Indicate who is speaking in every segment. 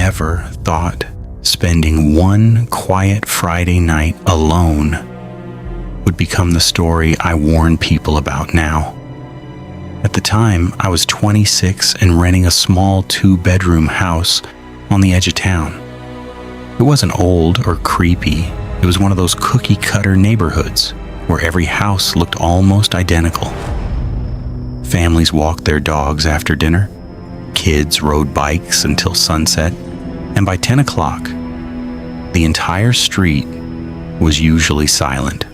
Speaker 1: never thought spending one quiet Friday night alone would become the story I warn people about now. At the time, I was 26 and renting a small 2-bedroom house on the edge of town. It wasn't old or creepy. It was one of those cookie-cutter neighborhoods where every house looked almost identical. Families walked their dogs after dinner. Kids rode bikes until sunset. And by 10 o'clock, the entire street was usually silent.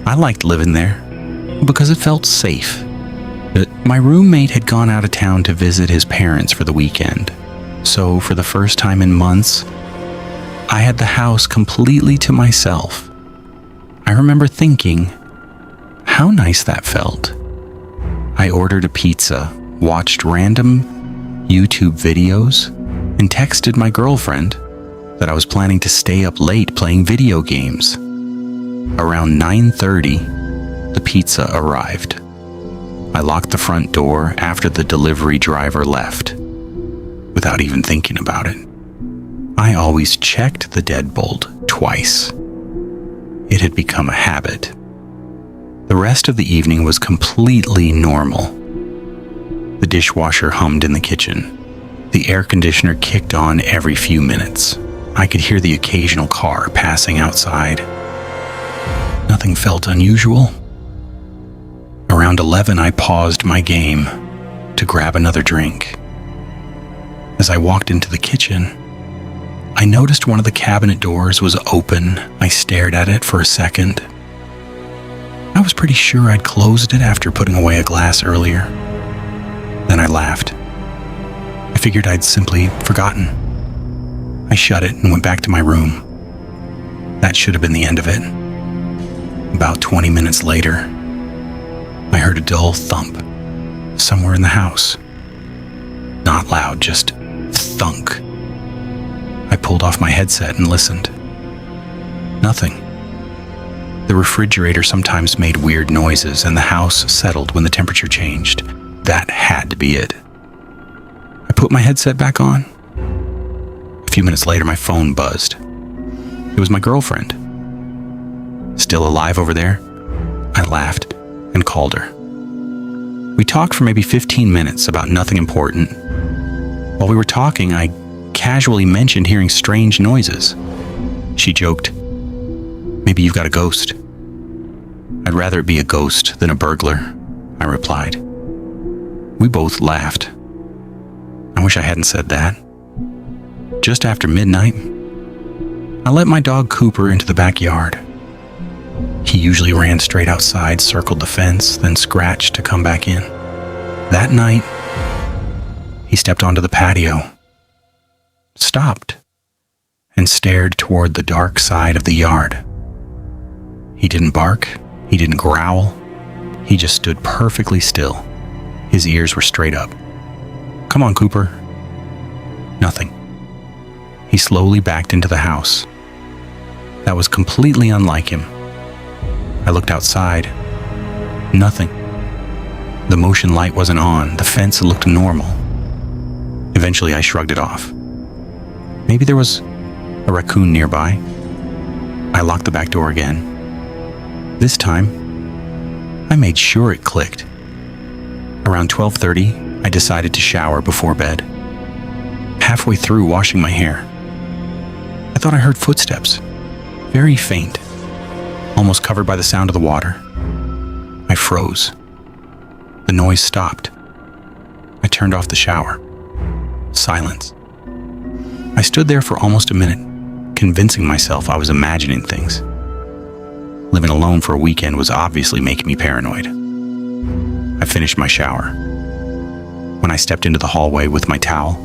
Speaker 1: I liked living there because it felt safe. But my roommate had gone out of town to visit his parents for the weekend. So for the first time in months, I had the house completely to myself. I remember thinking how nice that felt. I ordered a pizza, watched random YouTube videos, and texted my girlfriend that I was planning to stay up late playing video games. Around 9:30, the pizza arrived. I locked the front door after the delivery driver left, without even thinking about it. I always checked the deadbolt twice. It had become a habit. The rest of the evening was completely normal. The dishwasher hummed in the kitchen. The air conditioner kicked on every few minutes. I could hear the occasional car passing outside. Nothing felt unusual. Around 11, I paused my game to grab another drink. As I walked into the kitchen, I noticed one of the cabinet doors was open. I stared at it for a second. I was pretty sure I'd closed it after putting away a glass earlier. Then I laughed. I figured I'd simply forgotten. I shut it and went back to my room. That should have been the end of it. About 20 minutes later, I heard a dull thump somewhere in the house. Not loud, just thunk. I pulled off my headset and listened. Nothing. The refrigerator sometimes made weird noises, and the house settled when the temperature changed. That had to be it. I put my headset back on. A few minutes later, my phone buzzed. It was my girlfriend. Still alive over there? I laughed and called her. We talked for maybe 15 minutes about nothing important. While we were talking, I casually mentioned hearing strange noises. She joked, "Maybe you've got a ghost." "I'd rather it be a ghost than a burglar," I replied. We both laughed. I wish I hadn't said that. Just after midnight, I let my dog Cooper into the backyard. He usually ran straight outside, circled the fence, then scratched to come back in. That night, he stepped onto the patio, stopped, and stared toward the dark side of the yard. He didn't bark, he didn't growl, he just stood perfectly still. His ears were straight up. "Come on, Cooper." Nothing. He slowly backed into the house. That was completely unlike him. I looked outside. Nothing. The motion light wasn't on. The fence looked normal. Eventually, I shrugged it off. Maybe there was a raccoon nearby. I locked the back door again. This time, I made sure it clicked. Around 12:30, I decided to shower before bed. Halfway through washing my hair, I thought I heard footsteps, very faint, almost covered by the sound of the water. I froze. The noise stopped. I turned off the shower. Silence. I stood there for almost a minute, convincing myself I was imagining things. Living alone for a weekend was obviously making me paranoid. I finished my shower. When I stepped into the hallway with my towel,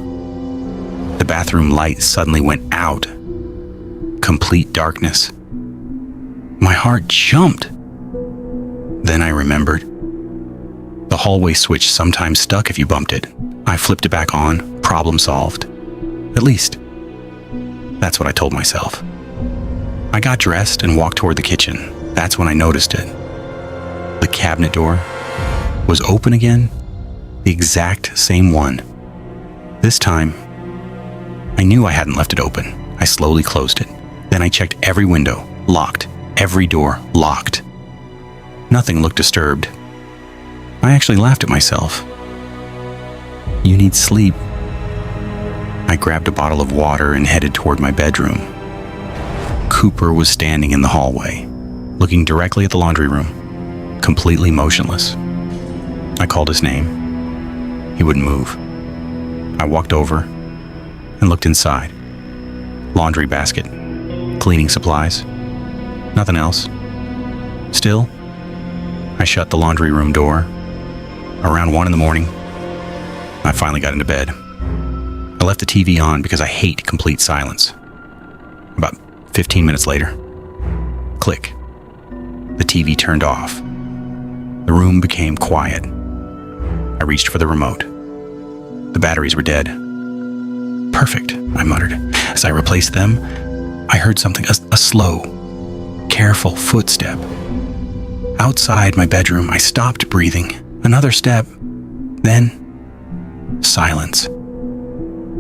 Speaker 1: the bathroom light suddenly went out. Complete darkness. My heart jumped. Then I remembered. The hallway switch sometimes stuck if you bumped it. I flipped it back on. Problem solved. At least, that's what I told myself. I got dressed and walked toward the kitchen. That's when I noticed it. The cabinet door was open again, the exact same one. This time, I knew I hadn't left it open. I slowly closed it. Then I checked every window, locked. Every door, locked. Nothing looked disturbed. I actually laughed at myself. You need sleep. I grabbed a bottle of water and headed toward my bedroom. Cooper was standing in the hallway, looking directly at the laundry room, completely motionless. I called his name. He wouldn't move. I walked over and looked inside. Laundry basket, cleaning supplies, nothing else. Still, I shut the laundry room door. Around 1 a.m, I finally got into bed. I left the TV on because I hate complete silence. About 15 minutes later, click. The TV turned off. The room became quiet. I reached for the remote. The batteries were dead. Perfect, I muttered. As I replaced them, I heard something, a slow, careful footstep. Outside my bedroom, I stopped breathing. Another step. Then, silence.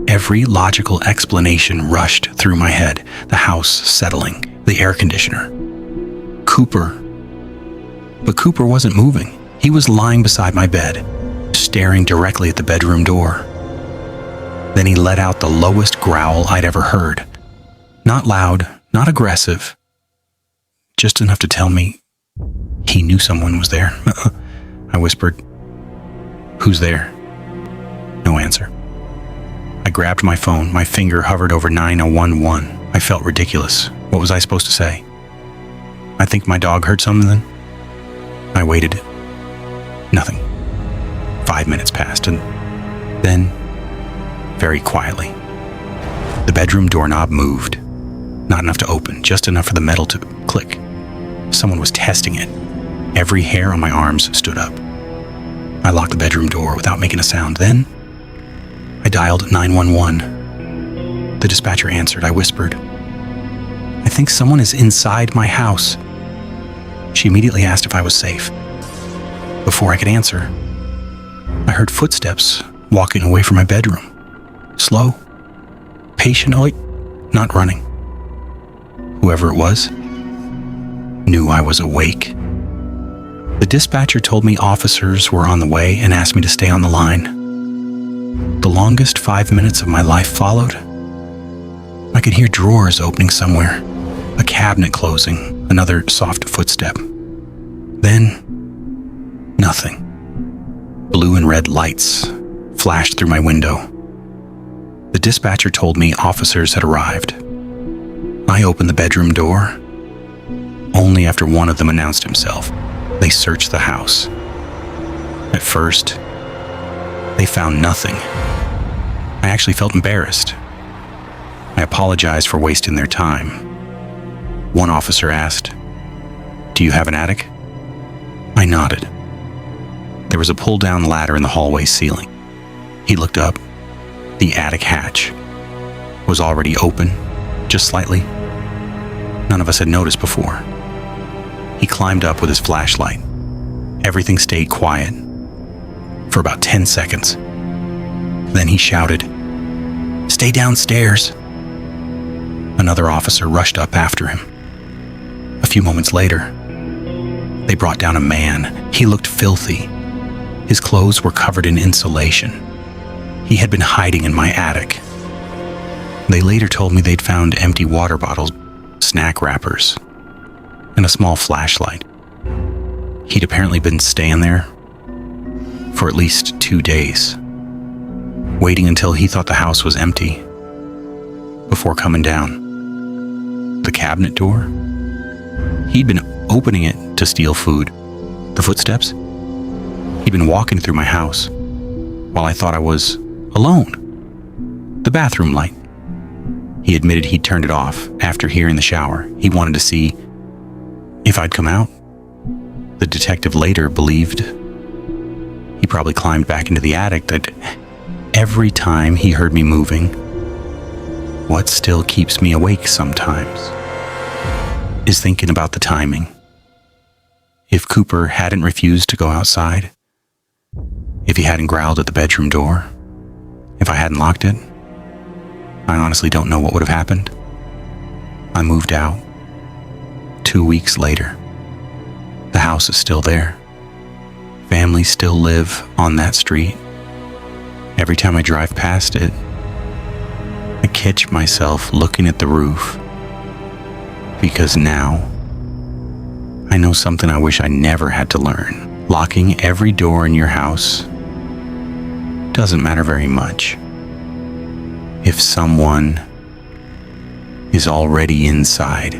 Speaker 1: Every logical explanation rushed through my head. The house settling, the air conditioner. Cooper. But Cooper wasn't moving. He was lying beside my bed, staring directly at the bedroom door. Then he let out the lowest growl I'd ever heard. Not loud, not aggressive. Just enough to tell me he knew someone was there. I whispered, "Who's there?" No answer. I grabbed my phone. My finger hovered over 9011. I felt ridiculous. What was I supposed to say? I think my dog heard something. I waited. Nothing. 5 minutes passed, and then, very quietly, the bedroom doorknob moved. Not enough to open, just enough for the metal to click. Someone was testing it. Every hair on my arms stood up. I locked the bedroom door without making a sound. Then, I dialed 911. The dispatcher answered. I whispered, "I think someone is inside my house." She immediately asked if I was safe. Before I could answer, I heard footsteps walking away from my bedroom. Slow, patiently, not running. Whoever it was knew I was awake. The dispatcher told me officers were on the way and asked me to stay on the line. The longest 5 minutes of my life followed. I could hear drawers opening somewhere, a cabinet closing, another soft footstep. Then, nothing. Blue and red lights flashed through my window. The dispatcher told me officers had arrived. I opened the bedroom door. Only after one of them announced himself. They searched the house. At first, they found nothing. I actually felt embarrassed. I apologized for wasting their time. One officer asked, "Do you have an attic?" I nodded. There was a pull-down ladder in the hallway ceiling. He looked up. The attic hatch was already open, just slightly. None of us had noticed before. He climbed up with his flashlight. Everything stayed quiet for about 10 seconds. Then he shouted, "Stay downstairs." Another officer rushed up after him. A few moments later, they brought down a man. He looked filthy. His clothes were covered in insulation. He had been hiding in my attic. They later told me they'd found empty water bottles, snack wrappers, and a small flashlight. He'd apparently been staying there for at least 2 days, waiting until he thought the house was empty before coming down. The cabinet door? He'd been opening it to steal food. The footsteps? He'd been walking through my house while I thought I was alone. The bathroom light. He admitted he'd turned it off after hearing the shower. He wanted to see if I'd come out. The detective later believed he probably climbed back into the attic, that every time he heard me moving, what still keeps me awake sometimes is thinking about the timing. If Cooper hadn't refused to go outside, if he hadn't growled at the bedroom door, if I hadn't locked it, I honestly don't know what would have happened. I moved out. 2 weeks later, the house is still there. Family still live on that street. Every time I drive past it, I catch myself looking at the roof, because now I know something I wish I never had to learn. Locking every door in your house doesn't matter very much if someone is already inside.